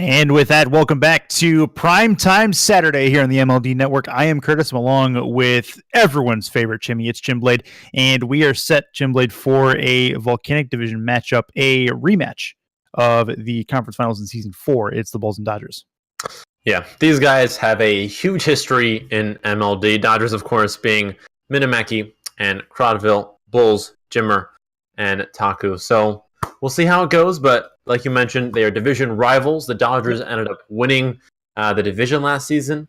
And with that, welcome back to Primetime Saturday here on the MLE Network. I am Curtis. I'm along with everyone's favorite Chimmy. It's Chimblade. And we are set, Chimblade, for a Volcanic Division matchup, a rematch of the conference finals in Season 4. It's the Bulls and Dodgers. Yeah, these guys have a huge history in MLD. Dodgers, of course, being Minamaki and Crodville, Bulls, Jimmer, and Taku. So we'll see how it goes, but like you mentioned, they are division rivals. The Dodgers ended up winning the division last season,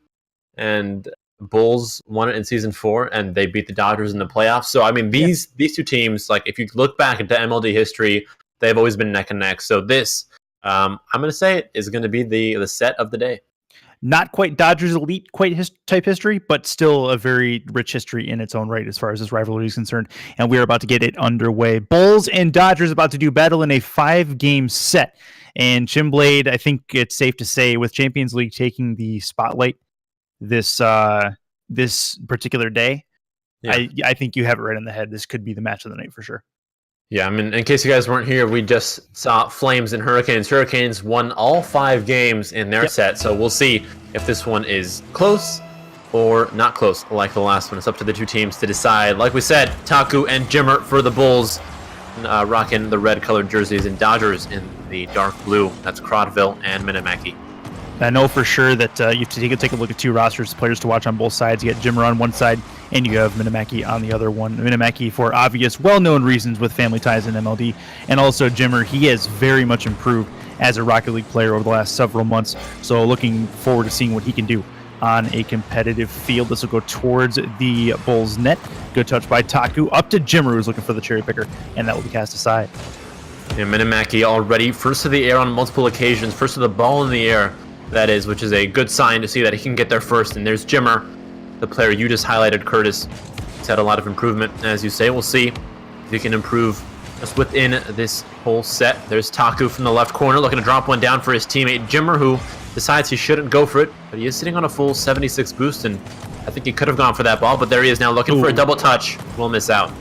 and Bulls won it in Season 4, and they beat the Dodgers in the playoffs. So, I mean, these two teams, like, if you look back into MLD history, they've always been neck and neck. So this, I'm going to say it, is going to be the set of the day. Not quite Dodgers elite type history, but still a very rich history in its own right as far as this rivalry is concerned. And we are about to get it underway. Bulls and Dodgers about to do battle in a 5-game set. And Chimblade, I think it's safe to say, with Champions League taking the spotlight this particular day, yeah. I think you have it right in the head. This could be the match of the night for sure. Yeah, I mean, in case you guys weren't here, we just saw Flames and Hurricanes. Hurricanes won all 5 games in their set, so we'll see if this one is close or not close like the last one. It's up to the two teams to decide. Like we said, Taku and Jimmer for the Bulls, rocking the red-colored jerseys, and Dodgers in the dark blue. That's Crodville and Minamaki. I know for sure that you have to take a look at 2 rosters, players to watch on both sides. You got Jimmer on one side, and you have Minamaki on the other one. Minamaki, for obvious, well-known reasons with family ties in MLD, and also Jimmer, he has very much improved as a Rocket League player over the last several months, so looking forward to seeing what he can do on a competitive field. This will go towards the Bulls net. Good touch by Taku, up to Jimmer, who's looking for the cherry picker, and that will be cast aside. Yeah, Minamaki already first to the air on multiple occasions, first to the ball in the air, that is, which is a good sign to see that he can get there first. And there's Jimmer, the player you just highlighted, Curtis. He's had a lot of improvement, as you say. We'll see if he can improve just within this whole set. There's Taku from the left corner, looking to drop one down for his teammate Jimmer, who decides he shouldn't go for it, but he is sitting on a full 76 boost, and I think he could have gone for that ball, but there he is now looking for a double touch. Will miss out.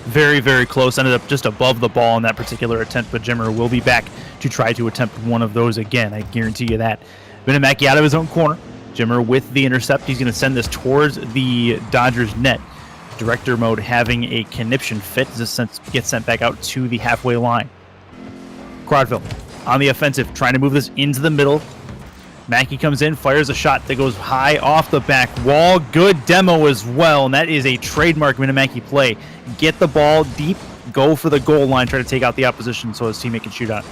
Very, very close. Ended up just above the ball in that particular attempt, but Jimmer will be back to try to attempt one of those again. I guarantee you that. Minamaki out of his own corner. Jimmer with the intercept. He's going to send this towards the Dodgers net. Director mode having a conniption fit as this gets sent back out to the halfway line. Crodville on the offensive, trying to move this into the middle. Mackey comes in, fires a shot that goes high off the back wall. Good demo as well, and that is a trademark Minamaki play. Get the ball deep, go for the goal line, try to take out the opposition so his teammate can shoot on it.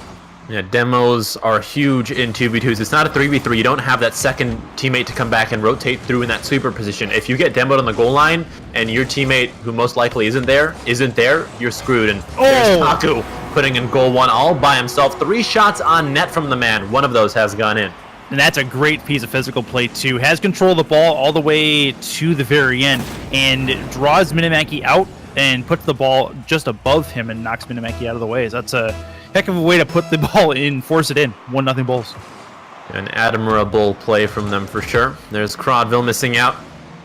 Yeah, demos are huge in 2v2s. It's not a 3v3. You don't have that second teammate to come back and rotate through in that sweeper position. If you get demoed on the goal line and your teammate, who most likely isn't there, you're screwed. And there's Taku putting in goal 1 all by himself. 3 shots on net from the man. One of those has gone in. And that's a great piece of physical play, too. Has control of the ball all the way to the very end and draws Minamaki out and puts the ball just above him and knocks Minamaki out of the way. So that's a heck of a way to put the ball in, force it in. 1-0 Bulls. An admirable play from them for sure. There's Crodville missing out.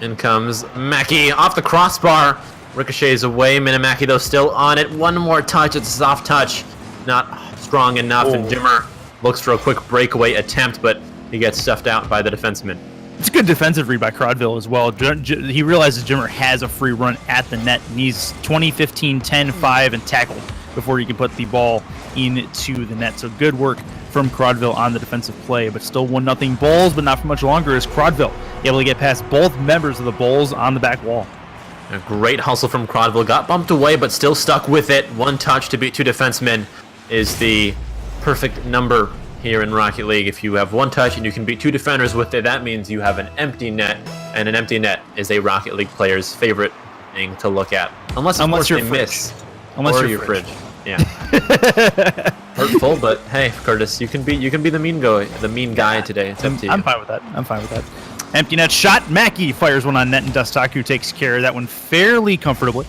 In comes Mackey off the crossbar. Ricochets away. Minamaki, though, still on it. One more touch. It's a soft touch. Not strong enough. And Jimmer looks for a quick breakaway attempt, but he gets stuffed out by the defenseman. It's a good defensive read by Crodville as well. He realizes Jimmer has a free run at the net, and he's 20-15, 10-5, and tackled before he can put the ball into the net. So good work from Crodville on the defensive play, but still 1-0 Bulls, but not for much longer as Crodville able to get past both members of the Bulls on the back wall. A great hustle from Crodville. Got bumped away, but still stuck with it. 1 touch to beat 2 defensemen is the perfect number here in Rocket League. If you have 1 touch and you can beat 2 defenders with it, that means you have an empty net, and an empty net is a Rocket League player's favorite thing to look at. Unless you're they miss. Unless or your fridge. Yeah. Hurtful, but hey, Curtis, you can be the mean guy today. It's up to you. I'm fine with that. Empty net shot. Mackey fires one on net, and Taku takes care of that one fairly comfortably.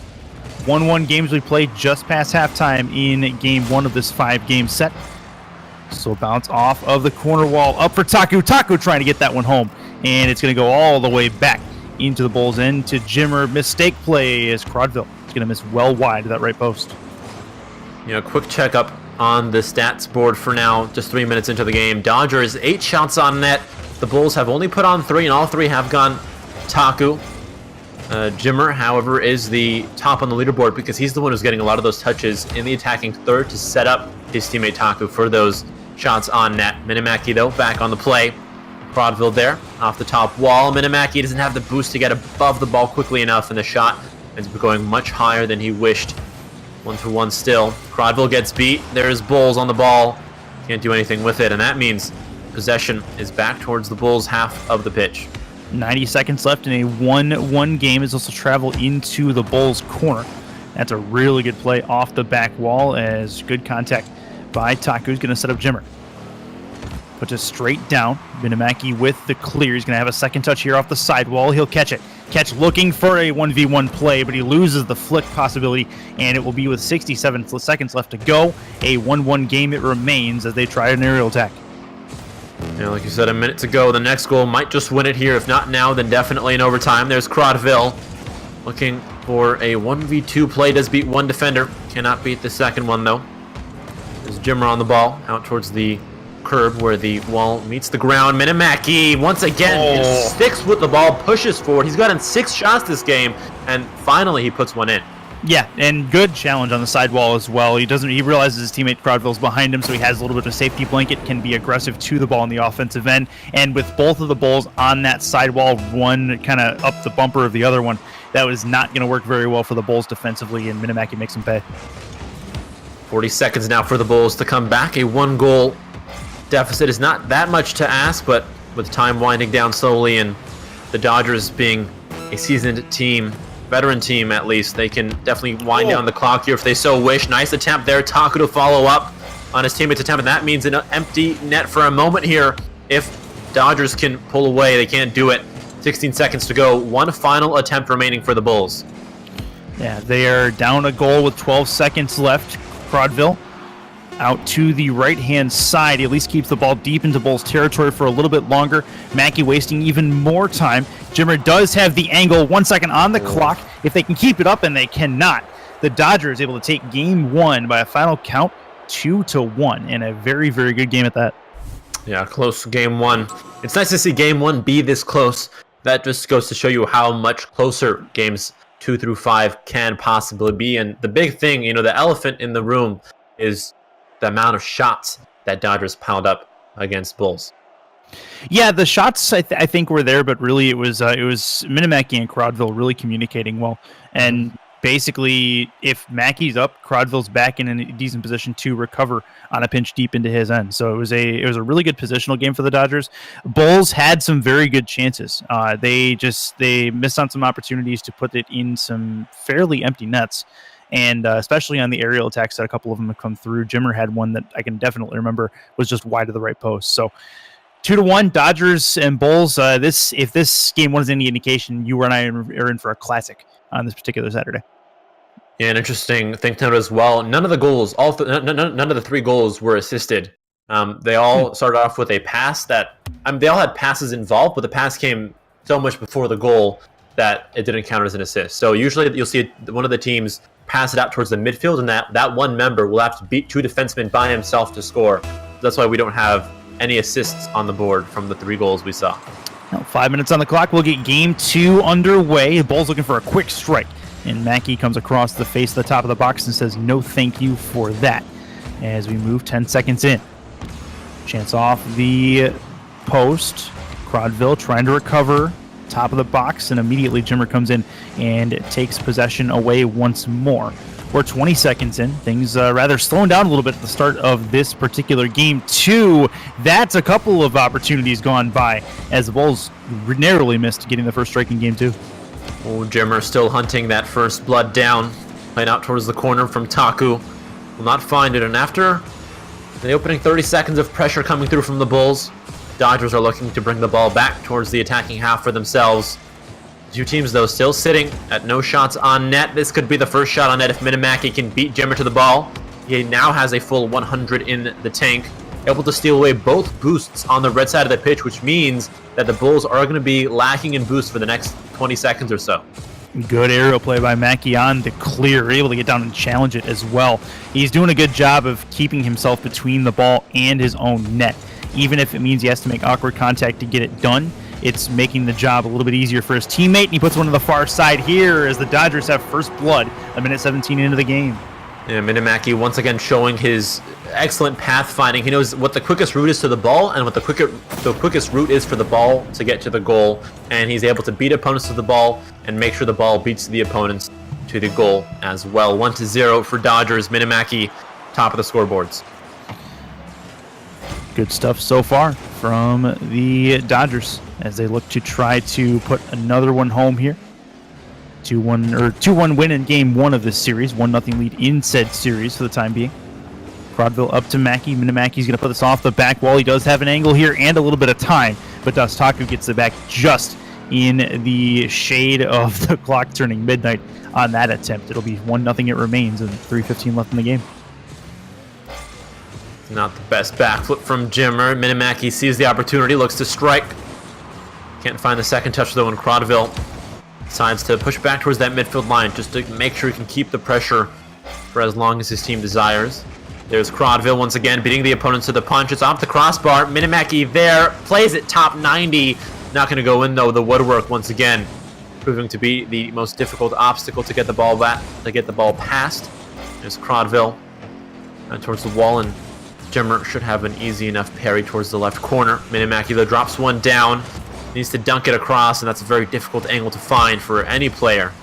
1-1 games we played just past halftime in game 1 of this 5-game set. So bounce off of the corner wall, up for Taku. Taku trying to get that one home, and it's going to go all the way back into the Bulls' end to Jimmer. Mistake play as Crodville is going to miss well wide to that right post. Quick checkup on the stats board for now, just 3 minutes into the game. Dodgers 8 shots on net. The Bulls have only put on 3, and all 3 have gone Taku. Jimmer, however, is the top on the leaderboard because he's the one who's getting a lot of those touches in the attacking third to set up his teammate Taku for those shots on net. Minimaki, though, back on the play. Crodville there, off the top wall. Minimaki doesn't have the boost to get above the ball quickly enough, and the shot is going much higher than he wished. 1-1 still. Crodville gets beat. There's Bulls on the ball. Can't do anything with it, and that means possession is back towards the Bulls' half of the pitch. 90 seconds left in a 1-1 game. Is also travel into the Bulls' corner. That's a really good play off the back wall as good contact by Taku. He's going to set up Jimmer. Puts it straight down. Minimaki with the clear. He's going to have a second touch here off the sidewall. He'll catch it. Catch looking for a 1v1 play, but he loses the flick possibility, and it will be with 67 seconds left to go. A 1-1 game it remains as they try an aerial attack. Yeah, like you said a minute to go, the next goal might just win it here. If not now, then definitely in overtime. There's Crodville looking for a 1v2 play. Does beat one defender. Cannot beat the second one, though. There's Jimmer on the ball, out towards the curb where the wall meets the ground. Minimaki, once again, sticks with the ball, pushes forward. He's gotten 6 shots this game, and finally he puts one in. Yeah, and good challenge on the sidewall as well. He realizes his teammate Crodville's behind him, so he has a little bit of a safety blanket, can be aggressive to the ball on the offensive end. And with both of the Bulls on that sidewall, one kind of up the bumper of the other one, that was not going to work very well for the Bulls defensively, and Minimaki makes him pay. 40 seconds now for the Bulls to come back. A 1-goal deficit is not that much to ask, but with time winding down slowly and the Dodgers being a seasoned team, veteran team at least, they can definitely wind down the clock here if they so wish. Nice attempt there. Taku to follow up on his teammate's attempt, and that means an empty net for a moment here. If Dodgers can pull away, they can't do it. 16 seconds to go. One final attempt remaining for the Bulls. Yeah, they are down a goal with 12 seconds left. Crodville out to the right-hand side. He at least keeps the ball deep into Bulls territory for a little bit longer. Mackey wasting even more time. Jimmer does have the angle. 1 second on the clock. If they can keep it up, and they cannot, the Dodgers able to take game 1 by a final count 2-1, and a very, very good game at that. Yeah, close game 1. It's nice to see game 1 be this close. That just goes to show you how much closer games 2 through 5 can possibly be. And the big thing, the elephant in the room is the amount of shots that Dodgers piled up against Bulls. Yeah, the shots I think were there, but really it was Minimaki and Crodville really communicating well. And basically, if Mackey's up, Crodville's back in a decent position to recover on a pinch deep into his end. So it was a really good positional game for the Dodgers. Bulls had some very good chances. They missed on some opportunities to put it in some fairly empty nets. And especially on the aerial attacks that a couple of them have come through. Jimmer had one that I can definitely remember was just wide of the right post. So 2-1, Dodgers and Bulls. If this game was any indication, you and I are in for a classic on this particular Saturday. Yeah, an interesting thing to note as well. None of the goals, none of the 3 goals were assisted. They all started off with a pass they all had passes involved, but the pass came so much before the goal that it didn't count as an assist. So usually you'll see one of the teams pass it out towards the midfield, and that one member will have to beat 2 defensemen by himself to score. That's why we don't have any assists on the board from the 3 goals we saw. Now, 5 minutes on the clock. We'll get game 2 underway. The Bulls looking for a quick strike, and Mackey comes across the face of the top of the box and says no thank you for that as we move 10 seconds in. Chance off the post. Crodville trying to recover top of the box, and immediately Jimmer comes in and takes possession away once more. We're 20 seconds in. Things rather slowing down a little bit at the start of this particular game 2. That's a couple of opportunities gone by as the Bulls narrowly missed getting the first strike in game 2. Jimmer still hunting that first blood down. Playing out towards the corner from Taku. Will not find it, and after the opening 30 seconds of pressure coming through from the Bulls, Dodgers are looking to bring the ball back towards the attacking half for themselves. 2 teams, though, still sitting at no shots on net. This could be the first shot on net if Minimaki can beat Jimmer to the ball. He now has a full 100 in the tank, able to steal away both boosts on the red side of the pitch, which means that the Bulls are going to be lacking in boost for the next 20 seconds or so. Good aerial play by Mackey on the clear, able to get down and challenge it as well. He's doing a good job of keeping himself between the ball and his own net. Even if it means he has to make awkward contact to get it done, it's making the job a little bit easier for his teammate, and he puts one to the far side here as the Dodgers have first blood a minute 17 into the game. Yeah, Minimaki once again showing his excellent pathfinding. He knows what the quickest route is to the ball and what the quickest route is for the ball to get to the goal, and he's able to beat opponents to the ball and make sure the ball beats the opponents to the goal as well. 1-0 for Dodgers. Minimaki, top of the scoreboards. Good stuff so far from the Dodgers as they look to try to put another one home here. 2-1 win in game 1 of this series. 1-0 lead in said series for the time being. Crodville up to Mackey. Minimaki's going to put this off the back wall. He does have an angle here and a little bit of time, but Dostaku gets it back just in the shade of the clock turning midnight on that attempt. It'll be 1-0 it remains and 3:15 left in the game. Not the best backflip from Jimmer. Minimaki sees the opportunity, looks to strike. Can't find the second touch though, and Crodville decides to push back towards that midfield line just to make sure he can keep the pressure for as long as his team desires. There's Crodville once again beating the opponents to the punch. It's off the crossbar. Minimaki there, plays it top 90. Not going to go in though. The woodwork once again proving to be the most difficult obstacle to get the ball back, to get the ball past. There's Crodville towards the wall, and Jimmer should have an easy enough parry towards the left corner. Minimaki though drops one down. Needs to dunk it across, and that's a very difficult angle to find for any player.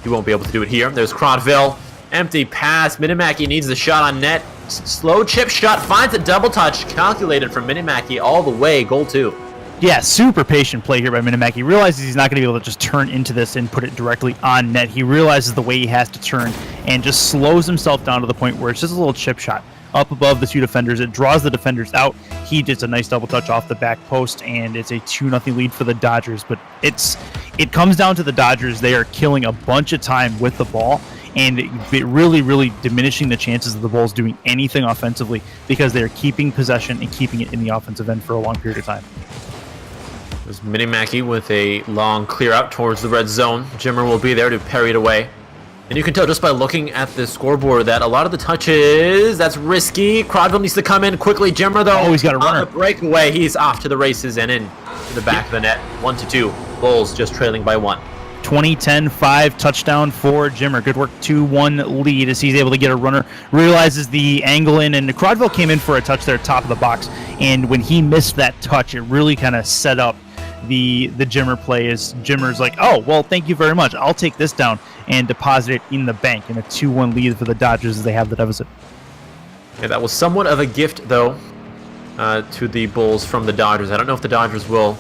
He won't be able to do it here. There's Crodville. Empty pass. Minimaki needs the shot on net. Slow chip shot. Finds a double touch. Calculated from Minimaki all the way. Goal 2. Yeah, super patient play here by Minimaki. He realizes he's not going to be able to just turn into this and put it directly on net. He realizes the way he has to turn and just slows himself down to the point where it's just a little chip shot up above the two defenders. It draws the defenders out. He gets a nice double touch off the back post, and it's a 2-0 lead for the Dodgers. But it comes down to the Dodgers. They are killing a bunch of time with the ball, and it really diminishing the chances of the Bulls doing anything offensively because they're keeping possession and keeping it in the offensive end for a long period of time. There's Minimaki with a long clear out towards the red zone. Jimmer will be there to parry it away. And you can tell just by looking at the scoreboard that a lot of the touches, that's risky. Crodville needs to come in quickly. Jimmer, though, he's got a runner. On the breakaway, he's off to the races and in to the back of the net. 1-2. Bulls just trailing by 1. 20-10-5 touchdown for Jimmer. Good work, 2-1 lead as he's able to get a runner. Realizes the angle in, and Crodville came in for a touch there, top of the box. And when he missed that touch, it really kind of set up the Jimmer play. As Jimmer's like, oh, well, thank you very much. I'll take this down and deposit it in the bank. And a 2-1 lead for the Dodgers as they have the deficit. Yeah, that was somewhat of a gift, though, to the Bulls from the Dodgers. I don't know if the Dodgers will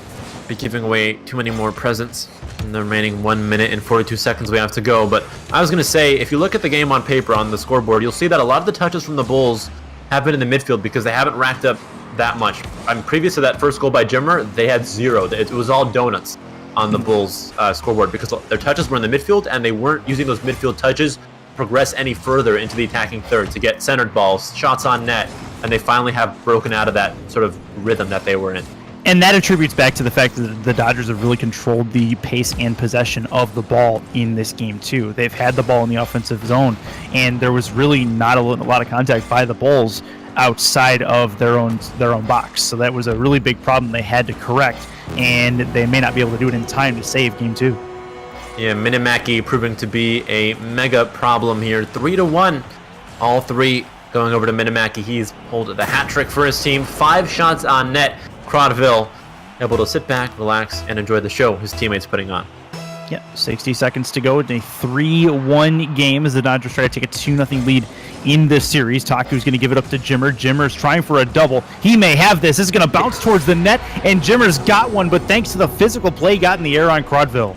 be giving away too many more presents in the remaining 1 minute and 42 seconds we have to go. But I was going to say, if you look at the game on paper on the scoreboard, you'll see that a lot of the touches from the Bulls have been in the midfield because they haven't racked up that much. Previous to that first goal by Jimmer, they had 0. It was all donuts on the Bulls scoreboard because their touches were in the midfield and they weren't using those midfield touches to progress any further into the attacking third to get centered balls, shots on net, and they finally have broken out of that sort of rhythm that they were in. And that attributes back to the fact that the Dodgers have really controlled the pace and possession of the ball in this game too. They've had the ball in the offensive zone, and there was really not a lot of contact by the Bulls outside of their own box. So that was a really big problem they had to correct, and they may not be able to do it in time to save game 2. Yeah, Minimaki proving to be a mega problem here. 3-1. All 3 going over to Minimaki. He's pulled the hat trick for his team. 5 shots on net. Crodville able to sit back, relax, and enjoy the show his teammates putting on. Yeah, 60 seconds to go in a 3-1 game as the Dodgers try to take a 2-0 lead in this series. Taku's going to give it up to Jimmer. Jimmer's trying for a double. He may have this. This is going to bounce towards the net, and Jimmer's got one, but thanks to the physical play got in the air on Crodville.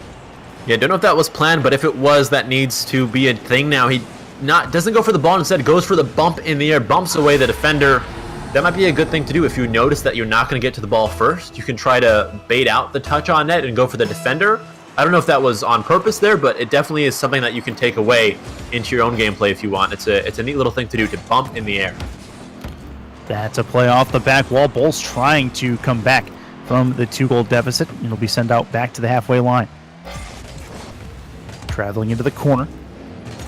Yeah, don't know if that was planned, but if it was, that needs to be a thing now. He doesn't go for the ball, instead goes for the bump in the air, bumps away the defender. That might be a good thing to do. If you notice that you're not going to get to the ball first, you can try to bait out the touch on net and go for the defender. I don't know if that was on purpose there, but it definitely is something that you can take away into your own gameplay if you want. It's a neat little thing to do, to bump in the air. That's a play off the back wall. Bulls trying to come back from the 2-goal deficit. It'll be sent out back to the halfway line. traveling into the corner.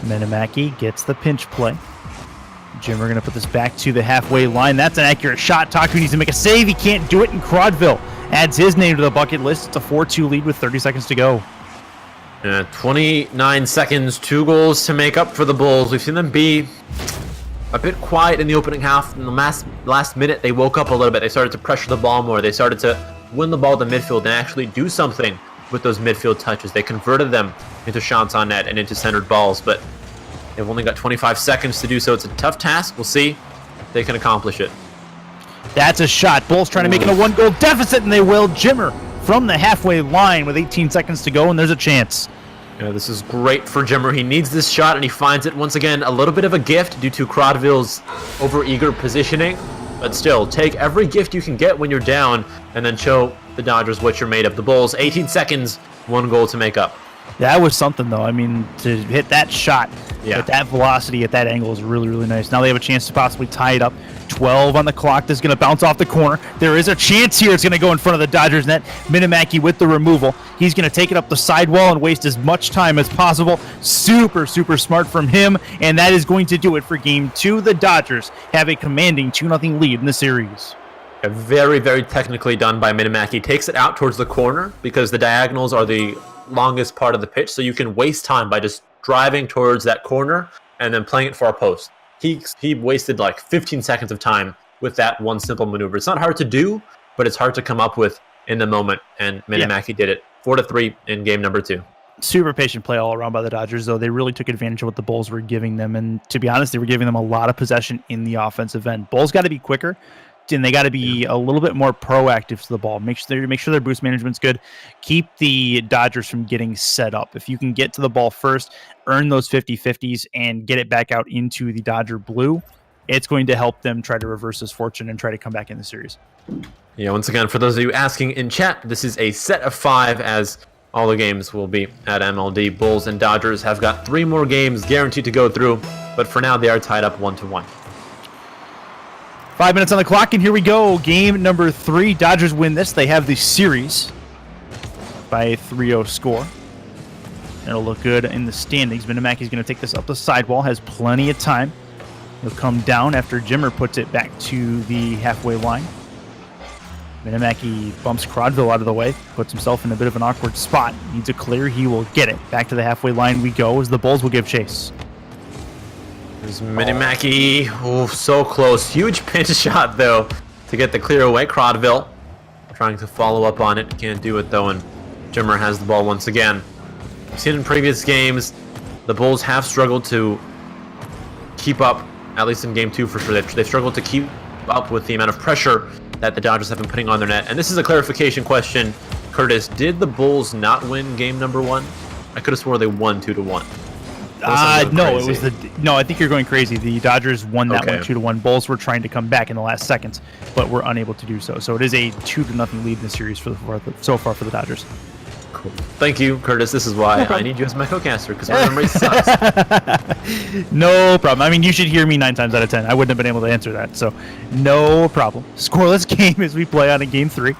Minimaki gets the pinch play. Jimmer going to put this back to the halfway line. That's an accurate shot. Taku needs to make a save. He can't do it, and Crodville adds his name to the bucket list. It's a 4-2 lead with 30 seconds to go. 29 seconds, 2 goals to make up for the Bulls. We've seen them be a bit quiet in the opening half. In the last minute, they woke up a little bit. They started to pressure the ball more. They started to win the ball to midfield and actually do something with those midfield touches. They converted them into shots on net and into centered balls, but they've only got 25 seconds to do so. It's a tough task. We'll see if they can accomplish it. That's a shot. Bulls trying to make it a 1-goal deficit, and they will. Jimmer from the halfway line with 18 seconds to go, and there's a chance. Yeah, this is great for Jimmer. He needs this shot, and he finds it once again. A little bit of a gift due to Crodville's over-eager positioning, but still, take every gift you can get when you're down, and then show the Dodgers what you're made of. The Bulls, 18 seconds, 1 goal to make up. That was something, though. I mean, to hit that shot at that velocity, at that angle is really, really nice. Now they have a chance to possibly tie it up. 12 on the clock. This is going to bounce off the corner. There is a chance here. It's going to go in front of the Dodgers net. Minimaki with the removal. He's going to take it up the sidewall and waste as much time as possible. Super, super smart from him. And that is going to do it for Game 2. The Dodgers have a commanding 2-0 lead in the series. Very, very technically done by Minimaki. Takes it out towards the corner because the diagonals are the longest part of the pitch, so you can waste time by just driving towards that corner and then playing it for a post. He wasted like 15 seconds of time with that one simple maneuver. It's not hard to do, but it's hard to come up with in the moment, and Minimaki did it. 4-3 in game number 2. Super patient play all around by the Dodgers, though. They really took advantage of what the Bulls were giving them, and to be honest, they were giving them a lot of possession in the offensive end. Bulls got to be quicker, and they got to be a little bit more proactive to the ball. Make sure their boost management's good. Keep the Dodgers from getting set up. If you can get to the ball first, earn those 50-50s, and get it back out into the Dodger blue, it's going to help them try to reverse this fortune and try to come back in the series. Yeah, once again, for those of you asking in chat, this is a set of 5 as all the games will be at MLD. Bulls and Dodgers have got 3 more games guaranteed to go through, but for now they are tied up 1-1. 5 minutes on the clock, and here we go. Game number 3. Dodgers win this. They have the series by a 3-0 score. It'll look good in the standings. Minimaki's going to take this up the sidewall. Has plenty of time. He'll come down after Jimmer puts it back to the halfway line. Minimaki bumps Crodville out of the way. Puts himself in a bit of an awkward spot. Needs a clear. He will get it. Back to the halfway line we go as the Bulls will give chase. There's Minimaki. Oh, so close. Huge pinch shot, though, to get the clear away. Crodville trying to follow up on it. Can't do it, though, and Jimmer has the ball once again. We've seen in previous games, the Bulls have struggled to keep up, at least in Game 2 for sure. They've struggled to keep up with the amount of pressure that the Dodgers have been putting on their net. And this is a clarification question. Curtis, did the Bulls not win game number 1? I could have swore they won 2-1. No, it was no. I think you're going crazy. The Dodgers won that one 2-1. Bulls were trying to come back in the last seconds, but were unable to do so. So it is a 2-0 lead in the series so far for the Dodgers. Cool. Thank you, Curtis. This is why I need you as my co-caster, because my memory sucks. No problem. I mean, you should hear me 9 times out of 10. I wouldn't have been able to answer that, so no problem. Scoreless game as we play on in Game 3.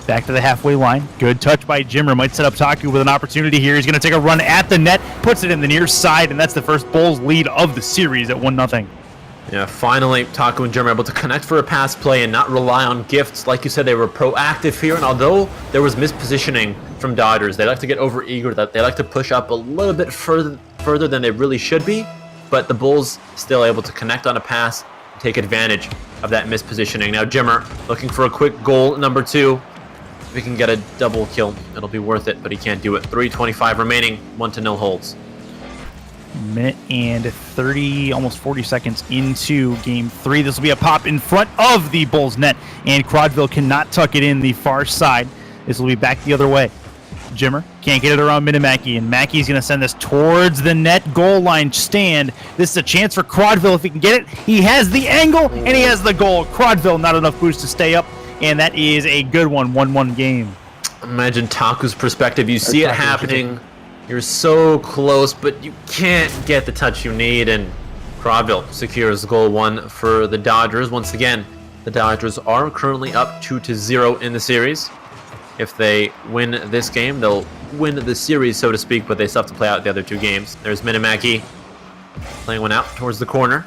Back to the halfway line. Good touch by Jimmer. Might set up Taku with an opportunity here. He's going to take a run at the net. Puts it in the near side, and that's the first Bulls lead of the series at 1-0. Yeah, finally, Taku and Jimmer are able to connect for a pass play and not rely on gifts. Like you said, they were proactive here, and although there was mispositioning from Dodgers, they like to get over-eager. They like to push up a little bit further than they really should be, but the Bulls still able to connect on a pass and take advantage of that mispositioning. Now Jimmer looking for a quick goal, number 2. If he can get a double kill, it'll be worth it, but he can't do it. 3:25 remaining, 1-0 holds. Minute and 30, almost 40 seconds into Game 3. This will be a pop in front of the Bulls net, and Crodville cannot tuck it in the far side. This will be back the other way. Jimmer can't get it around Minimaki, and Mackey's going to send this towards the net goal line stand. This is a chance for Crodville if he can get it. He has the angle, and he has the goal. Crodville, not enough boost to stay up, and that is a good one, 1-1 game. Imagine Taku's perspective. You see it happening. You're so close, but you can't get the touch you need, and Crodville secures goal 1 for the Dodgers. Once again, the Dodgers are currently up 2-0 in the series. If they win this game, they'll win the series, so to speak, but they still have to play out the other 2 games. There's Minimaki playing one out towards the corner.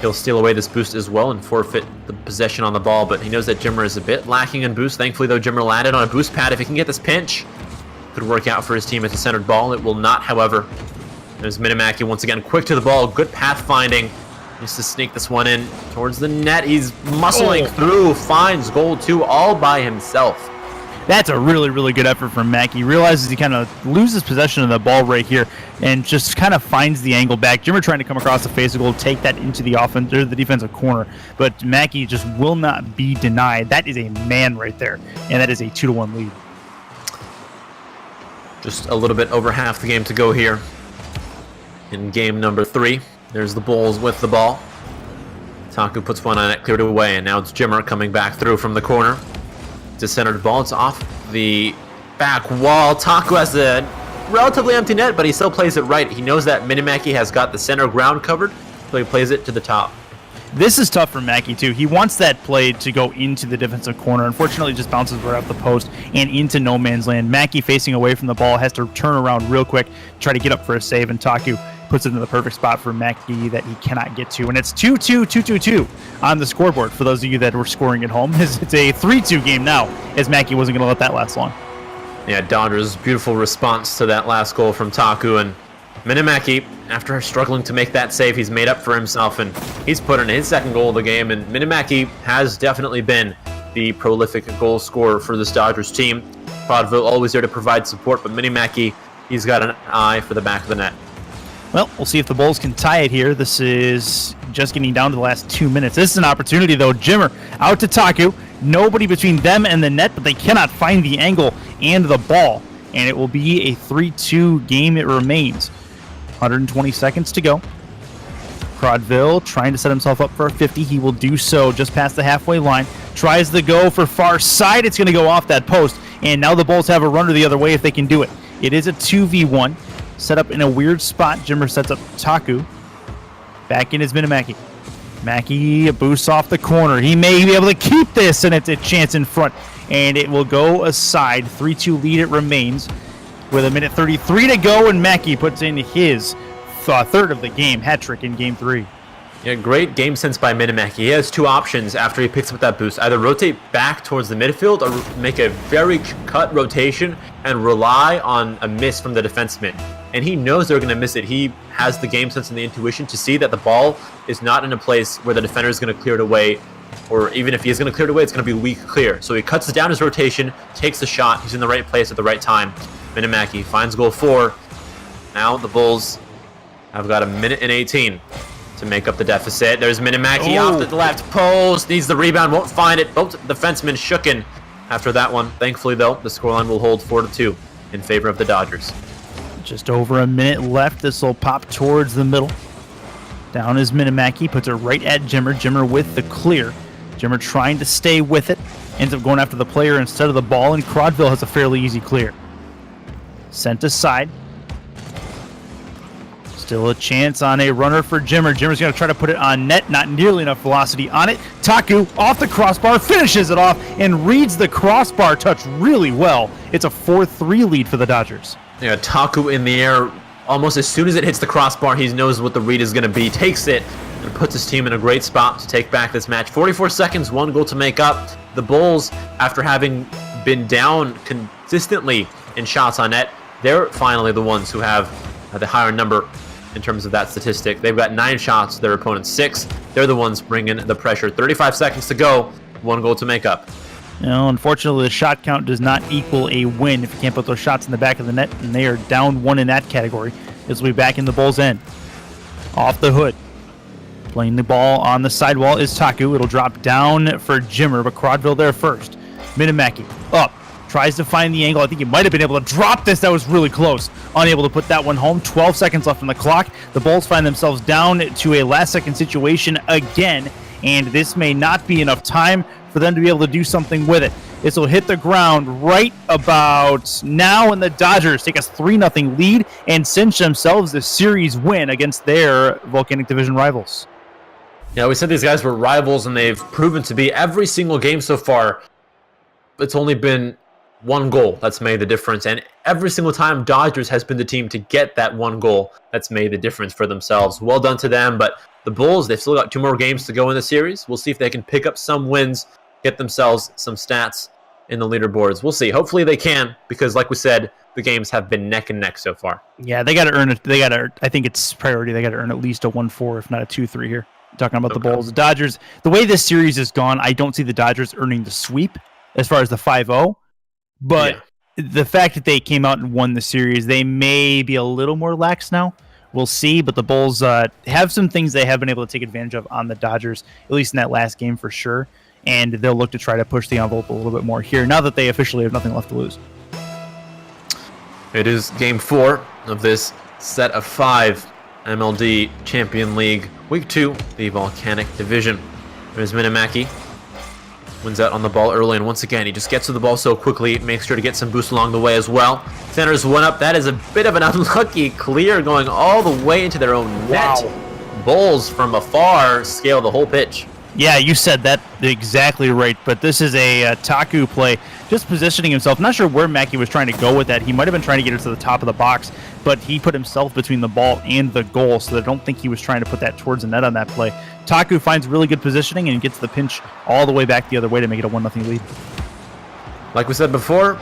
He'll steal away this boost as well and forfeit the possession on the ball, but he knows that Jimmer is a bit lacking in boost. Thankfully, though, Jimmer landed on a boost pad. If he can get this pinch, could work out for his team as a centered ball. It will not, however. There's Minimaki once again, quick to the ball, good path finding. Needs to sneak this one in towards the net. He's muscling through, finds goal 2 all by himself. That's a really, really good effort from Mackey. He realizes he kind of loses possession of the ball right here and just kind of finds the angle back. Jimmer trying to come across the face of goal, take that into the offense or the defensive corner, but Mackey just will not be denied. That is a man right there, and that is a 2-1 lead. Just a little bit over half the game to go here in game number 3. There's the Bulls with the ball. Taku puts one on it, cleared away, and now it's Jimmer coming back through from the corner. It's a centered ball. It's off the back wall. Taku has a relatively empty net, but he still plays it right. He knows that Minimaki has got the center ground covered, so he plays it to the top. This is tough for Mackey, too. He wants that play to go into the defensive corner. Unfortunately, it just bounces right off the post and into no man's land. Mackey, facing away from the ball, has to turn around real quick, try to get up for a save, and Taku puts it in the perfect spot for Mackey that he cannot get to. And it's 2-2, 2-2-2 on the scoreboard for those of you that were scoring at home. It's a 3-2 game now, as Mackey wasn't going to let that last long. Yeah, Dodgers' beautiful response to that last goal from Taku, and Minimaki, after struggling to make that save, he's made up for himself, and he's put in his 2nd goal of the game, and Minimaki has definitely been the prolific goal scorer for this Dodgers team. Prodville always there to provide support, but Minimaki, he's got an eye for the back of the net. Well, we'll see if the Bulls can tie it here. This is just getting down to the last 2 minutes. This is an opportunity, though. Jimmer out to Taku. Nobody between them and the net, but they cannot find the angle and the ball. And it will be a 3-2 game it remains. 120 seconds to go. Prodville trying to set himself up for a 50. He will do so just past the halfway line. Tries to go for far side. It's going to go off that post. And now the Bulls have a runner the other way if they can do it. It is a 2v1. Set up in a weird spot. Jimmer sets up Taku. Back in is Minimaki. Mackey boosts off the corner. He may be able to keep this, and it's a chance in front. And it will go aside. 3-2 lead it remains with 1:33 to go, and Mackey puts in his 3rd of the game. Hat-trick in game 3. Yeah, great game sense by Minimaki. He has 2 options after he picks up that boost. Either rotate back towards the midfield or make a very cut rotation and rely on a miss from the defenseman. And he knows they're going to miss it. He has the game sense and the intuition to see that the ball is not in a place where the defender is going to clear it away, or even if he is going to clear it away, it's going to be weak clear. So he cuts down his rotation, takes the shot. He's in the right place at the right time. Minimaki finds goal 4. Now the Bulls have got 1:18 to make up the deficit. There's Minimaki off the left post. Needs the rebound, won't find it. Both defensemen shooken after that one. Thankfully, though, the scoreline will hold 4-2 in favor of the Dodgers. Just over a minute left. This will pop towards the middle. Down is Minimaki. Puts it right at Jimmer. Jimmer with the clear. Jimmer trying to stay with it. Ends up going after the player instead of the ball, and Prodville has a fairly easy clear. Sent aside. Still a chance on a runner for Jimmer. Jimmer's going to try to put it on net. Not nearly enough velocity on it. Taku off the crossbar, finishes it off, and reads the crossbar touch really well. It's a 4-3 lead for the Dodgers. Yeah, Taku in the air. Almost as soon as it hits the crossbar, he knows what the read is going to be. Takes it and puts his team in a great spot to take back this match. 44 seconds, 1 goal to make up. The Bulls, after having been down consistently in shots on net, they're finally the ones who have the higher number in terms of that statistic. They've got 9 shots, their opponent's 6. They're the ones bringing the pressure. 35 seconds to go, 1 goal to make up. No, unfortunately, the shot count does not equal a win if you can't put those shots in the back of the net, and they are down 1 in that category. This will be back in the Bulls' end. Off the hood. Playing the ball on the sidewall is Taku. It'll drop down for Jimmer, but Prodville there first. Minimaki up. Tries to find the angle. I think he might have been able to drop this. That was really close. Unable to put that one home. 12 seconds left on the clock. The Bulls find themselves down to a last-second situation again, and this may not be enough time for them to be able to do something with it. This will hit the ground right about now, and the Dodgers take a 3-0 lead and cinch themselves the series win against their Volcanic Division rivals. Yeah, we said these guys were rivals, and they've proven to be every single game so far. It's only been one goal that's made the difference. And every single time, Dodgers has been the team to get that one goal that's made the difference for themselves. Well done to them, but the Bulls, they've still got 2 more games to go in the series. We'll see if they can pick up some wins, get themselves some stats in the leaderboards. We'll see. Hopefully they can, because like we said, the games have been neck and neck so far. Yeah, they got to earn it. They got to. I think it's priority. They got to earn at least a 1-4, if not a 2-3 here. Talking about the Bulls, the Dodgers. The way this series is gone, I don't see the Dodgers earning the sweep as far as the 5-0. But the fact that they came out and won the series, they may be a little more lax now. We'll see. But the Bulls have some things they have been able to take advantage of on the Dodgers, at least in that last game for sure. And they'll look to try to push the envelope a little bit more here now that they officially have nothing left to lose. It is game 4 of this set of 5 MLD Champion League Week 2, the Volcanic Division. There's Minamaki. Wins out on the ball early, and once again, he just gets to the ball so quickly, makes sure to get some boost along the way as well. Centers one up. That is a bit of an unlucky clear going all the way into their own net. Wow. Bulls from afar scale the whole pitch. Yeah, you said that exactly right, but this is a Taku play, just positioning himself. Not sure where Mackey was trying to go with that. He might have been trying to get it to the top of the box, but he put himself between the ball and the goal, so I don't think he was trying to put that towards the net on that play. Taku finds really good positioning and gets the pinch all the way back the other way to make it a 1-0 lead. Like we said before,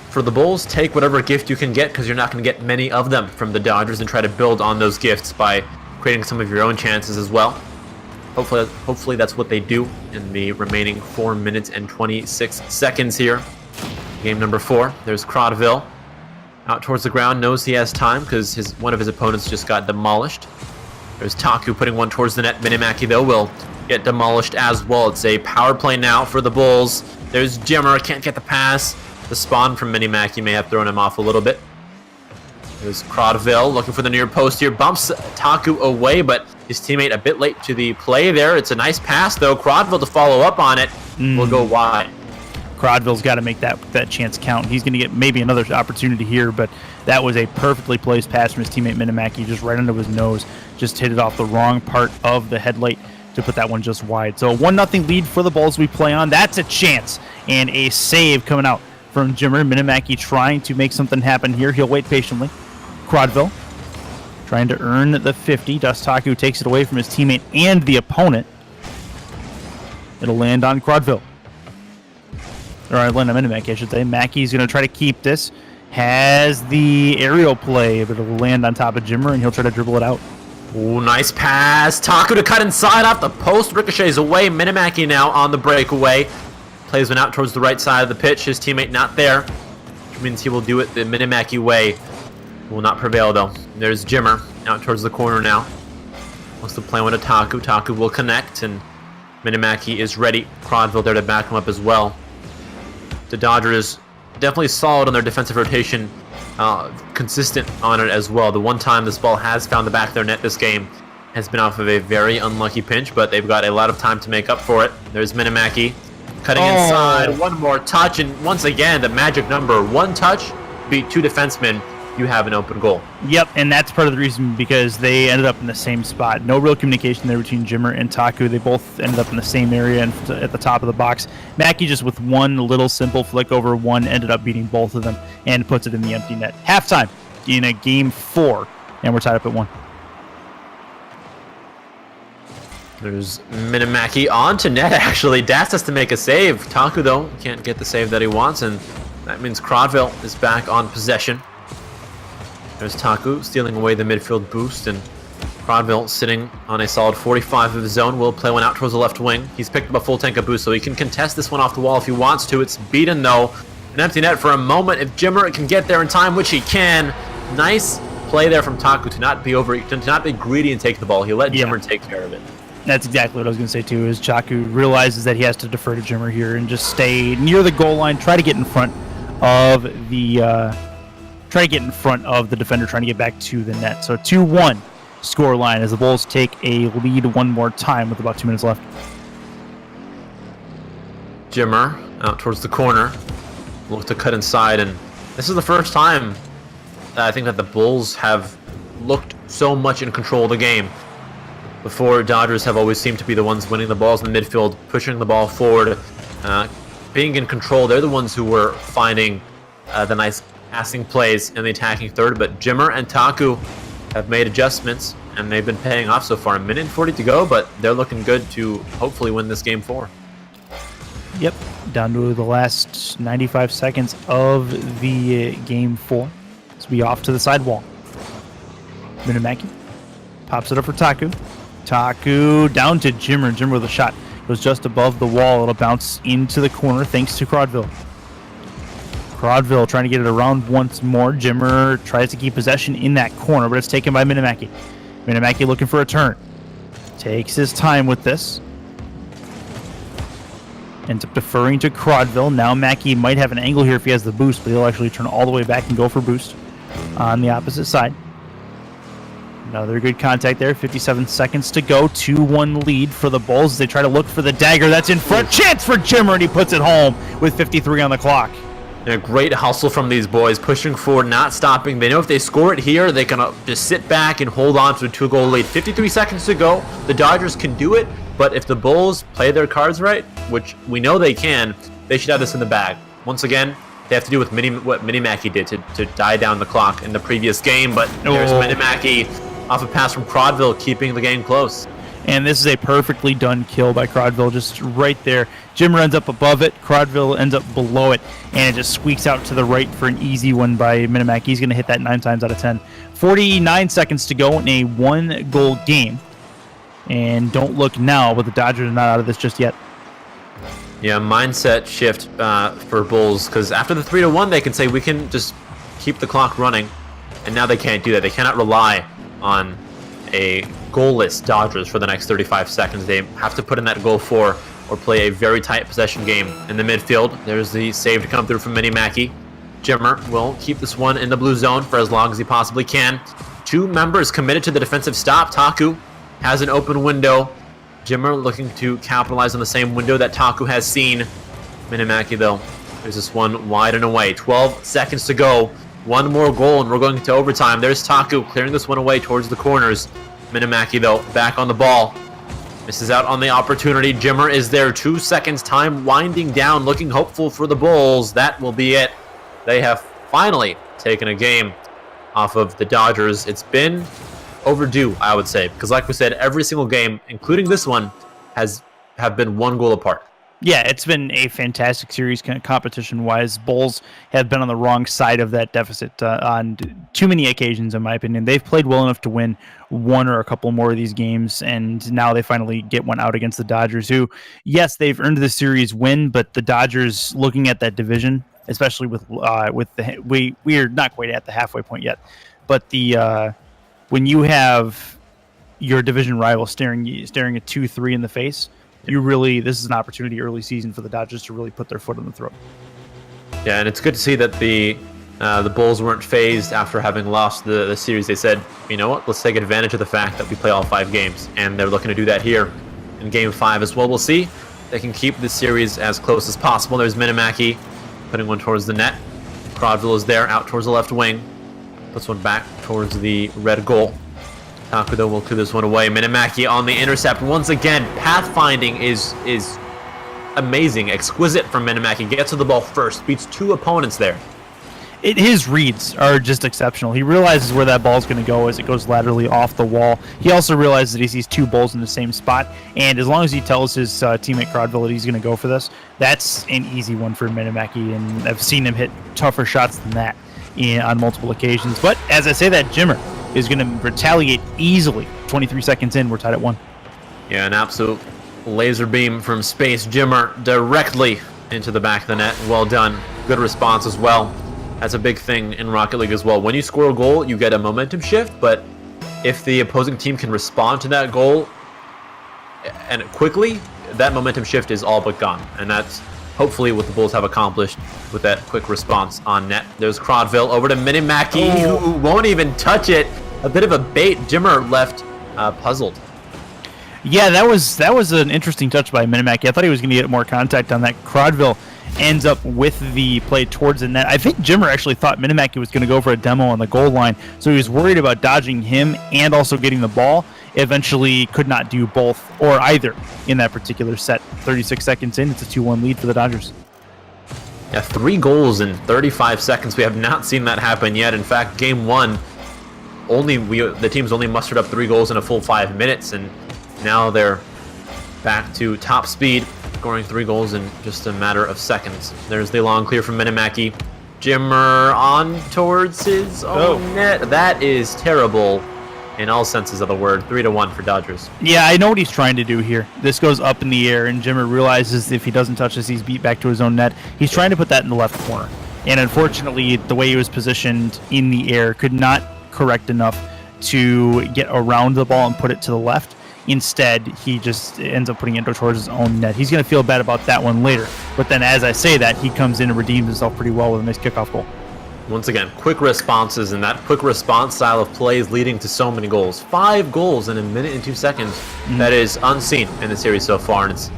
for the Bulls, take whatever gift you can get, because you're not going to get many of them from the Dodgers, and try to build on those gifts by creating some of your own chances as well. Hopefully that's what they do in the remaining 4 minutes and 26 seconds here. Game number 4. There's Crodville out towards the ground, knows he has time because one of his opponents just got demolished. There's Taku putting one towards the net. Minamaki, though, will get demolished as well. It's a power play now for the Bulls. There's Jimmer, can't get the pass. The spawn from Minamaki may have thrown him off a little bit. There's Crodville looking for the near post here. Bumps Taku away, but his teammate a bit late to the play there. It's a nice pass, though. Crodville to follow up on it will go wide. Crodville's got to make that chance count. He's going to get maybe another opportunity here, but that was a perfectly placed pass from his teammate Minamaki, just right under his nose. Just hit it off the wrong part of the headlight to put that one just wide. So a 1-0 lead for the Bulls we play on. That's a chance, and a save coming out from Jimmer. Minamaki trying to make something happen here. He'll wait patiently. Crodville trying to earn the 50. Taku takes it away from his teammate and the opponent. It'll land on Crodville. Or land on Minamaki, I should say. Mackey's going to try to keep this. Has the aerial play, but it'll land on top of Jimmer, and he'll try to dribble it out. Ooh, nice pass. Taku to cut inside off the post. Ricochets away. Minamaki now on the breakaway. Plays one out towards the right side of the pitch. His teammate not there, which means he will do it the Minamaki way. Will not prevail, though. There's Jimmer out towards the corner now. Wants to play one to Taku. Taku will connect, and Minamaki is ready. Crodville there to back him up as well. The Dodgers definitely solid on their defensive rotation, consistent on it as well. The one time this ball has found the back of their net this game has been off of a very unlucky pinch, but they've got a lot of time to make up for it. There's Minamaki cutting inside. One more touch, and once again, the magic number. One touch, beat 2 defensemen. You have an open goal. Yep, and that's part of the reason because they ended up in the same spot. No real communication there between Jimmer and Taku. They both ended up in the same area and at the top of the box. Mackey just with one little simple flick over one ended up beating both of them and puts it in the empty net. Halftime in a game 4, and we're tied up at 1. There's Minamaki on to net, actually. Das has to make a save. Taku, though, can't get the save that he wants, and that means Crodville is back on possession. There's Taku stealing away the midfield boost, and Crodville sitting on a solid 45 of his own. Will play one out towards the left wing. He's picked up a full tank of boost, so he can contest this one off the wall if he wants to. It's beaten, though. An empty net for a moment. If Jimmer can get there in time, which he can. Nice play there from Taku to not be greedy and take the ball. He let Jimmer take care of it. That's exactly what I was going to say, too, is Taku realizes that he has to defer to Jimmer here and just stay near the goal line, try to get in front of the defender trying to get back to the net. So 2-1 score line as the Bulls take a lead one more time with about 2 minutes left. Jimmer out towards the corner. Look to cut inside, and this is the first time that I think that the Bulls have looked so much in control of the game. Before, Dodgers have always seemed to be the ones winning the balls in the midfield, pushing the ball forward, being in control. They're the ones who were finding the nice passing plays in the attacking third, but Jimmer and Taku have made adjustments, and they've been paying off so far. A minute and 40 to go, but they're looking good to hopefully win this game 4. Yep, down to the last 95 seconds of the game 4. So we off to the side wall. Minamaki pops it up for Taku. Taku down to Jimmer. Jimmer with a shot. Goes just above the wall. It'll bounce into the corner thanks to Crodville. Crodville trying to get it around once more. Jimmer tries to keep possession in that corner, but it's taken by Minamaki. Minamaki looking for a turn. Takes his time with this. Ends up deferring to Crodville. Now Mackey might have an angle here if he has the boost, but he'll actually turn all the way back and go for boost on the opposite side. Another good contact there. 57 seconds to go. 2-1 lead for the Bulls as they try to look for the dagger that's in front. Chance for Jimmer, and he puts it home with 53 on the clock. A great hustle from these boys, pushing forward, not stopping. They know if they score it here, they can just sit back and hold on to a 2-goal lead. 53 seconds to go. The Dodgers can do it, but if the Bulls play their cards right, which we know they can, they should have this in the bag. Once again, they have to do with what Minamaki did to die down the clock in the previous game, but there's Minamaki off a pass from Crodville, keeping the game close. And this is a perfectly done kill by Crodville, just right there. Jimmer ends up above it, Crodville ends up below it, and it just squeaks out to the right for an easy one by Minamaki. He's going to hit that 9 times out of 10. 49 seconds to go in a 1-goal game. And don't look now, but the Dodgers are not out of this just yet. Yeah, mindset shift for Bulls, because after the 3-1, they can say, we can just keep the clock running, and now they can't do that. They cannot rely on a goalless Dodgers for the next 35 seconds. They have to put in that goal 4 or play a very tight possession game in the midfield. There's the save to come through from Minamaki. Jimmer will keep this one in the blue zone for as long as he possibly can. 2 members committed to the defensive stop. Taku has an open window. Jimmer looking to capitalize on the same window that Taku has seen. Minamaki, though, there's this one wide and away. 12 seconds to go. 1 more goal, and we're going to overtime. There's Taku clearing this one away towards the corners. Minamaki, though, back on the ball. Misses out on the opportunity. Jimmer is there. 2 seconds time winding down, looking hopeful for the Bulls. That will be it. They have finally taken a game off of the Dodgers. It's been overdue, I would say, because like we said, every single game, including this one, have been 1 goal apart. Yeah, it's been a fantastic series competition-wise. Bulls have been on the wrong side of that deficit on too many occasions, in my opinion. They've played well enough to win 1 or a couple more of these games, and now they finally get one out against the Dodgers, who, yes, they've earned the series win, but the Dodgers, looking at that division, especially with the we are not quite at the halfway point yet, but the when you have your division rival staring a 2-3 in the face, this is an opportunity early season for the Dodgers to really put their foot on the throat. Yeah, and it's good to see that the Bulls weren't phased after having lost the series. They said, you know what, let's take advantage of the fact that we play all 5 games, and they're looking to do that here in Game 5 as well. We'll see if they can keep this series as close as possible. There's Minamaki putting one towards the net. Crodville is there, out towards the left wing. Puts one back towards the red goal. Taku, though, will clear this one away. Minamaki on the intercept. Once again, pathfinding is amazing, exquisite from Minamaki. Gets to the ball first, beats 2 opponents there. His reads are just exceptional. He realizes where that ball's going to go as it goes laterally off the wall. He also realizes that he sees 2 Bulls in the same spot, and as long as he tells his teammate Crodville that he's going to go for this, that's an easy one for Minamaki, and I've seen him hit tougher shots than that on multiple occasions. But as I say that, Jimmer is going to retaliate easily. 23 seconds in, we're tied at 1. Yeah, an absolute laser beam from space. Jimmer directly into the back of the net. Well done. Good response as well. That's a big thing in Rocket League as well. When you score a goal, you get a momentum shift, but if the opposing team can respond to that goal and quickly, that momentum shift is all but gone. And that's hopefully what the Bulls have accomplished with that quick response on net. There's Crodville over to Minamaki, who won't even touch it. A bit of a bait. Jimmer left puzzled. Yeah, that was an interesting touch by Minamaki. I thought he was going to get more contact on that. Crodville ends up with the play towards the net. I think Jimmer actually thought Minamaki was going to go for a demo on the goal line, so he was worried about dodging him and also getting the ball. Eventually could not do both or either in that particular set. 36 seconds in, it's a 2-1 lead for the Dodgers. Yeah, 3 goals in 35 seconds. We have not seen that happen yet. In fact, game 1, the team's only mustered up 3 goals in a full 5 minutes, and now they're back to top speed, scoring 3 goals in just a matter of seconds. There's the long clear from Minimaki. Jimmer on towards his own net. That is terrible in all senses of the word. 3-1 for Dodgers. Yeah, I know what he's trying to do here. This goes up in the air, and Jimmer realizes if he doesn't touch this, he's beat back to his own net. He's trying to put that in the left corner. And unfortunately, the way he was positioned in the air could not correct enough to get around the ball and put it to the left. Instead, he just ends up putting it towards his own net. He's going to feel bad about that one later. But then as I say that, he comes in and redeems himself pretty well with a nice kickoff goal. Once again, quick responses, and that quick response style of play is leading to so many goals. 5 goals in a minute and 2 seconds. That is unseen in the series so far, and it's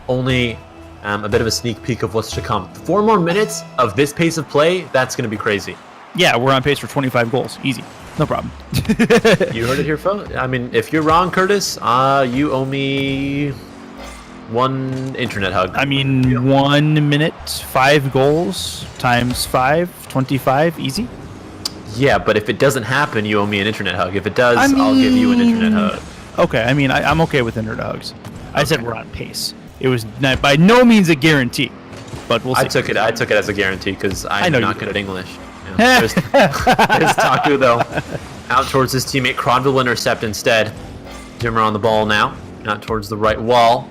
only a bit of a sneak peek of what's to come. 4 more minutes of this pace of play, that's going to be crazy. Yeah, we're on pace for 25 goals. Easy. No problem. You heard it here, folks. I mean, if you're wrong, Curtis, you owe me 1 internet hug. I mean, 1 minute, 5 goals times 5, 25, easy. Yeah, but if it doesn't happen, you owe me an internet hug. If it does, I'll give you an internet hug. Okay, I mean, I'm okay with internet hugs. I said we're on pace. It was not, by no means a guarantee, but we'll see. I took it as a guarantee because I'm not good at English. Yeah. There's Taku, though. Out towards his teammate. Cronville will intercept instead. Jimmer on the ball now. Not towards the right wall.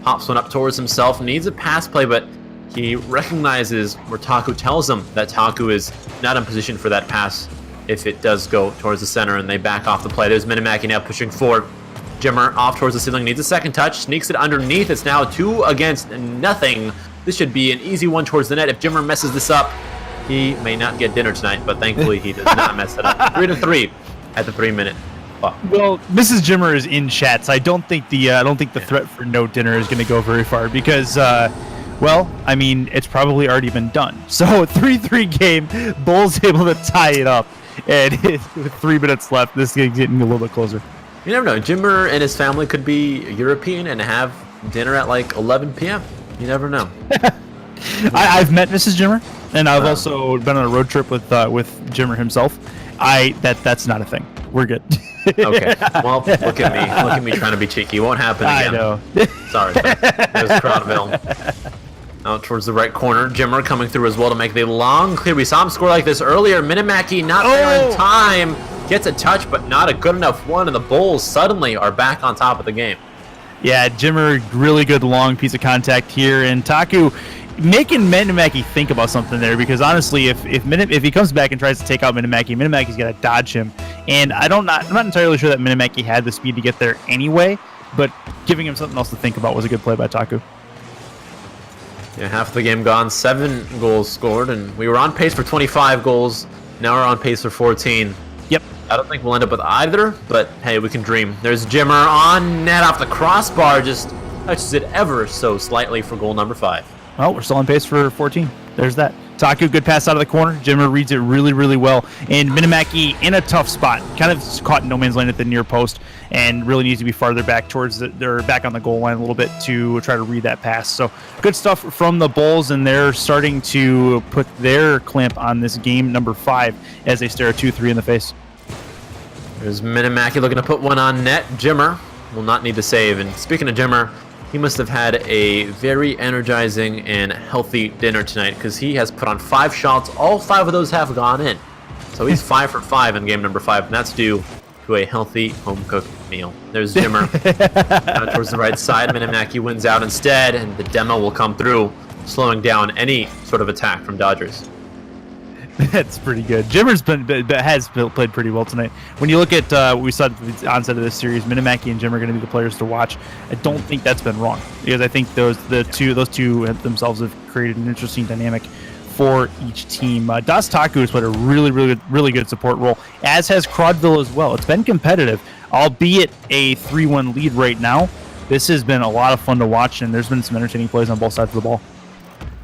Pops one up towards himself. Needs a pass play, but he recognizes where Taku tells him that Taku is not in position for that pass if it does go towards the center, and they back off the play. There's Minimaki now pushing forward. Jimmer off towards the ceiling. Needs a second touch. Sneaks it underneath. It's now 2 against nothing. This should be an easy one towards the net. If Jimmer messes this up, he may not get dinner tonight, but thankfully he does not mess it up. 3-3 at the 3-minute clock. Well, Mrs. Jimmer is in chat, so I don't think the threat for no dinner is going to go very far because, well, I mean, it's probably already been done. So 3-3 game, Bulls able to tie it up, and with 3 minutes left, this game's getting a little bit closer. You never know. Jimmer and his family could be European and have dinner at like 11 p.m. You never know. I've met Mrs. Jimmer, and I've also been on a road trip with Jimmer himself. That's not a thing. We're good. Okay. Well, look at me trying to be cheeky. It won't happen again. I know. Sorry. There's Cronville. Out towards the right corner. Jimmer coming through as well to make the long clear. We saw him score like this earlier. Minimaki not there in time. Gets a touch, but not a good enough one, and the Bulls suddenly are back on top of the game. Yeah, Jimmer, really good long piece of contact here, and Taku making Minimaki think about something there, because honestly, if he comes back and tries to take out Minimaki's got to dodge him, and I'm not entirely sure that Minimaki had the speed to get there anyway, but giving him something else to think about was a good play by Taku. Yeah, half the game gone, 7 goals scored, and we were on pace for 25 goals. Now we're on pace for 14. Yep. I don't think we'll end up with either, but hey, we can dream. There's Jimmer on net off the crossbar, just touches it ever so slightly for goal number 5. Well, we're still on pace for 14. There's that. Taku, good pass out of the corner. Jimmer reads it really, really well. And Minimaki in a tough spot. Kind of caught in no man's land at the near post and really needs to be farther back they're back on the goal line a little bit to try to read that pass. So good stuff from the Bulls, and they're starting to put their clamp on this game number 5 as they stare a 2-3 in the face. There's Minimaki looking to put one on net. Jimmer will not need to save. And speaking of Jimmer, he must have had a very energizing and healthy dinner tonight, because he has put on 5 shots. All 5 of those have gone in. So he's 5 for 5 in game number 5, and that's due to a healthy home-cooked meal. There's Jimmer down towards the right side. Minimaki wins out instead, and the demo will come through, slowing down any sort of attack from Dodgers. That's pretty good. Jimmer's has played pretty well tonight. When you look at what we saw at the onset of this series, Minimaki and Jimmer are going to be the players to watch. I don't think that's been wrong, because I think those two themselves have created an interesting dynamic for each team. Das Taku has played a really good support role, as has Crodville as well. It's been competitive, albeit a 3-1 lead right now. This has been a lot of fun to watch, and there's been some entertaining plays on both sides of the ball.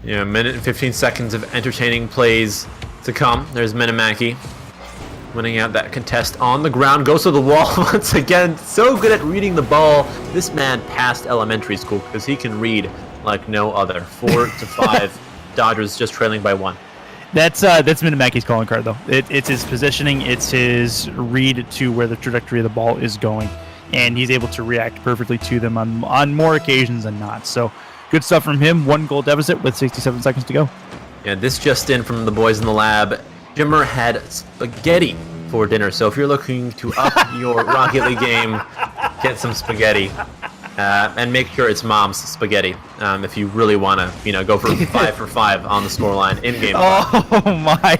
Yeah, a minute and 15 seconds of entertaining plays to come. There's Minimaki winning out that contest on the ground. Goes to the wall once again. So good at reading the ball. This man passed elementary school because he can read like no other. 4-5 Dodgers just trailing by 1. That's Minimaki's calling card, though. It's his positioning. It's his read to where the trajectory of the ball is going. And he's able to react perfectly to them on more occasions than not. So good stuff from him. 1 goal deficit with 67 seconds to go. Yeah, this just in from the boys in the lab. Jimmer had spaghetti for dinner. So if you're looking to up your Rocket League game, get some spaghetti. And make sure it's mom's spaghetti if you really want to, go for 5 for 5 on the scoreline in game. Oh my!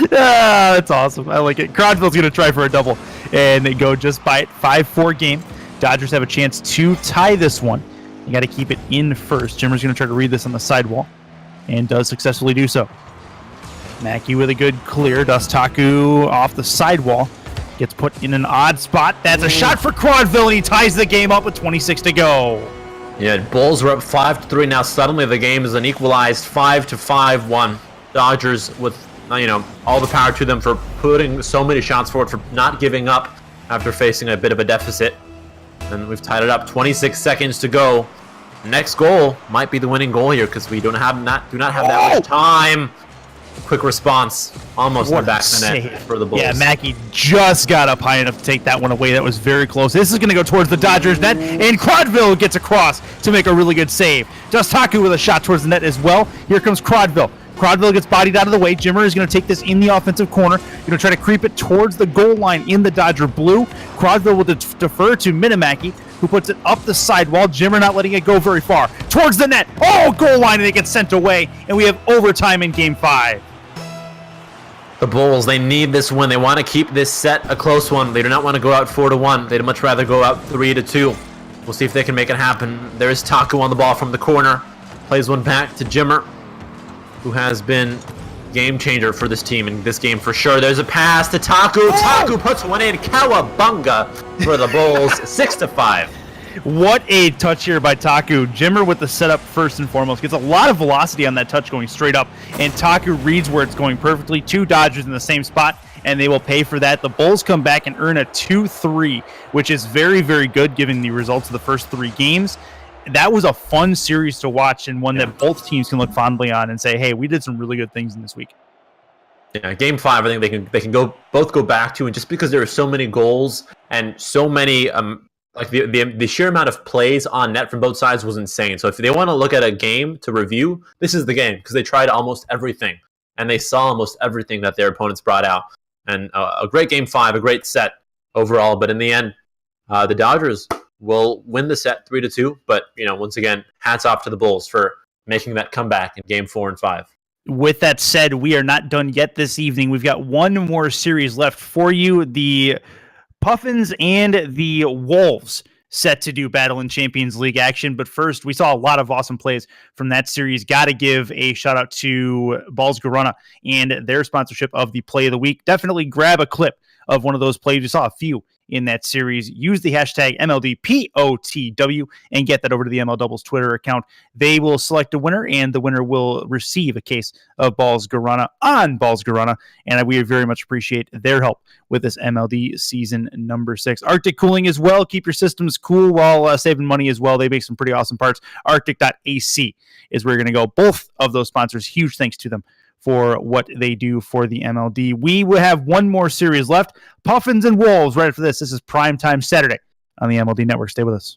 That's awesome. I like it. Cronville's gonna try for a double, and they go just by it. 5-4 game. Dodgers have a chance to tie this one. You got to keep it in first. Jimmer's gonna try to read this on the sidewall, and does successfully do so. Mackey with a good clear. Dustaku off the sidewall. Gets put in an odd spot. That's a shot for Cronville, and he ties the game up with 26 to go. Yeah, Bulls were up 5-3. Now suddenly the game is an equalized 5-5-1. Dodgers with all the power to them for putting so many shots forward, for not giving up after facing a bit of a deficit. And we've tied it up. 26 seconds to go. Next goal might be the winning goal here because we do not have that much time. Quick response, almost in the back of the net for the Bulls. Yeah, Mackey just got up high enough to take that one away. That was very close. This is going to go towards the Dodgers net, and Cronville gets across to make a really good save. Dustaku with a shot towards the net as well. Here comes Cronville. Cronville gets bodied out of the way. Jimmer is going to take this in the offensive corner. Going to try to creep it towards the goal line in the Dodger blue. Cronville will defer to Minimaki, who puts it up the sidewall. Jimmer not letting it go very far. Towards the net. Oh, goal line, and it gets sent away. And we have overtime in Game 5. The Bulls, they need this win. They want to keep this set a close one. They do not want to go out 4-1. They'd much rather go out 3-2. We'll see if they can make it happen. There is Taku on the ball from the corner. Plays one back to Jimmer, who has been game changer for this team in this game for sure. There's a pass to Taku. Taku puts one in. Cowabunga for the Bulls. 6-5. What a touch here by Taku. Jimmer with the setup first and foremost. Gets a lot of velocity on that touch going straight up. And Taku reads where it's going perfectly. 2 Dodgers in the same spot, and they will pay for that. The Bulls come back and earn a 2-3, which is very, very good given the results of the first 3 games. That was a fun series to watch, and one that both teams can look fondly on and say, hey, we did some really good things in this week. Yeah, Game 5, I think they can both go back to, and just because there are so many goals and so many like the sheer amount of plays on net from both sides was insane. So if they want to look at a game to review, this is the game, because they tried almost everything and they saw almost everything that their opponents brought out. And a great Game 5, a great set overall. But in the end, the Dodgers will win the set 3-2. But once again, hats off to the Bulls for making that comeback in Game 4 and 5. With that said, we are not done yet this evening. We've got one more series left for you. The Puffins and the Wolves set to do battle in Champions League action. But first, we saw a lot of awesome plays from that series. Got to give a shout out to Balls Garana and their sponsorship of the Play of the Week. Definitely grab a clip of one of those plays. We saw a few in that series. Use the hashtag MLDPOTW and get that over to the ML Doubles Twitter account. They will select a winner, and the winner will receive a case of Balls Garana on Balls Garana, and we very much appreciate their help with this MLD season number 6. Arctic Cooling as well. Keep your systems cool while saving money as well. They make some pretty awesome parts. Arctic.ac is where you're going to go. Both of those sponsors, huge thanks to them for what they do for the MLD. We will have one more series left. Puffins and Wolves right after this. This is Primetime Saturday on the MLD Network. Stay with us.